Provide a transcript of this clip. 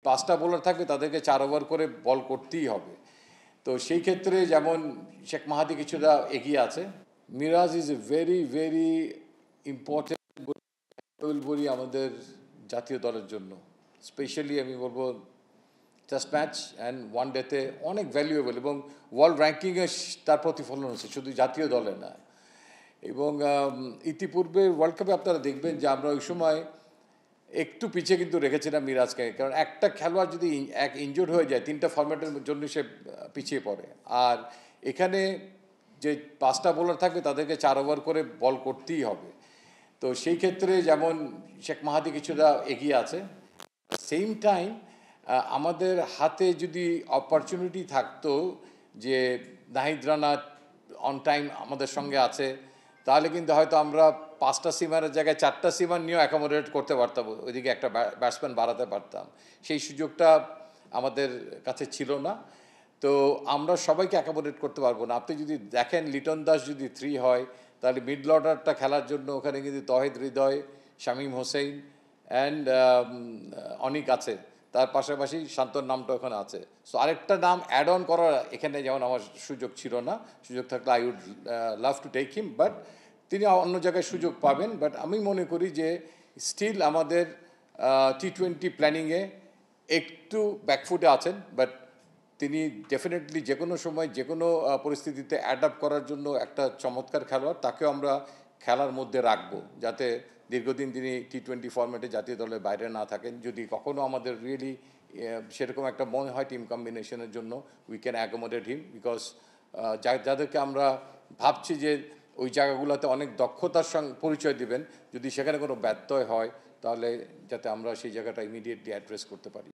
5টা বোলার থাকবে তাদেরকে 4 ওভার করে বল করতেই হবে। তো সেই ক্ষেত্রে যেমন শেখ মাহাদি কিছুটা এগিয়ে আছে। Miraz is a very very important বলি আমাদের জাতীয় দলের জন্য। স্পেশালি আমি বলবো টেস্ট ম্যাচ অ্যান্ড ওয়ান ডেতে অনেক ভ্যালুয়েবল, এবং ওয়ার্ল্ড র্যাঙ্কিংয়ে তার প্রতিফলন হচ্ছে, শুধু জাতীয় দলে না। এবং ইতিপূর্বে ওয়ার্ল্ড কাপে আপনারা দেখবেন যে আমরা ওই সময় একটু পিছিয়ে কিন্তু রেখেছিলাম মিরাজকে, কারণ একটা খেলোয়াড় যদি ইনজোর্ড হয়ে যায় 3টা ফরম্যাটের জন্য সে পিছিয়ে পড়ে। আর এখানে যে 5টা বোলার থাকবে তাদেরকে 4 ওভার করে বল করতেই হবে। তো সেই ক্ষেত্রে যেমন শেখ মাহাদি কিছুটা এগিয়ে আছে, সেম টাইম আমাদের হাতে যদি অপরচুনিটি থাকতো যে নাহিদ রানা অন টাইম আমাদের সঙ্গে আছে, তাহলে কিন্তু হয়তো আমরা 5টা সিমারের জায়গায় 4টা সিমার নিয়েও অ্যাকোমোডেট করতে পারতাম, ওইদিকে একটা ব্যাটসম্যান বাড়াতে পারতাম। সেই সুযোগটা আমাদের কাছে ছিল না। তো আমরা সবাইকে অ্যাকোমোডেট করতে পারবো না। আপনি যদি দেখেন লিটন দাস যদি 3 হয়, তাহলে মিডল অর্ডারটা খেলার জন্য ওখানে কিন্তু তহিদ হৃদয়, শামীম হোসেন অ্যান্ড অনিক আছে, তার পাশাপাশি শান্তর নামটা ওখানে আছে। সো আরেকটা নাম অ্যাড অন করার এখানে যেমন আমার সুযোগ ছিল না, সুযোগ থাকলে I would love to take him, but তিনি অন্য জায়গায় সুযোগ পাবেন। বাট আমি মনে করি যে স্টিল আমাদের টি-20 প্ল্যানিংয়ে একটু ব্যাকফুটে আছেন, বাট তিনি ডেফিনেটলি যে কোনো সময় যে কোনো পরিস্থিতিতে অ্যাডাপ্ট করার জন্য একটা চমৎকার খেলোয়াড়। তাকেও আমরা খেলার মধ্যে রাখবো, যাতে দীর্ঘদিন তিনি টি-20 ফরম্যাটে জাতীয় দলের বাইরে না থাকেন। যদি কখনও আমাদের রিয়েলি সেরকম একটা মনে হয় টিম কম্বিনেশনের জন্য, we can accommodate him, because যাদেরকে আমরা ভাবছি যে ওই জায়গাগুলোতে অনেক দক্ষতার সঙ্গে পরিচয় দিবেন, যদি সেখানে কোনো ব্যত্যয় হয় তাহলে যাতে আমরা সেই জায়গাটা ইমিডিয়েটলি অ্যাড্রেস করতে পারি।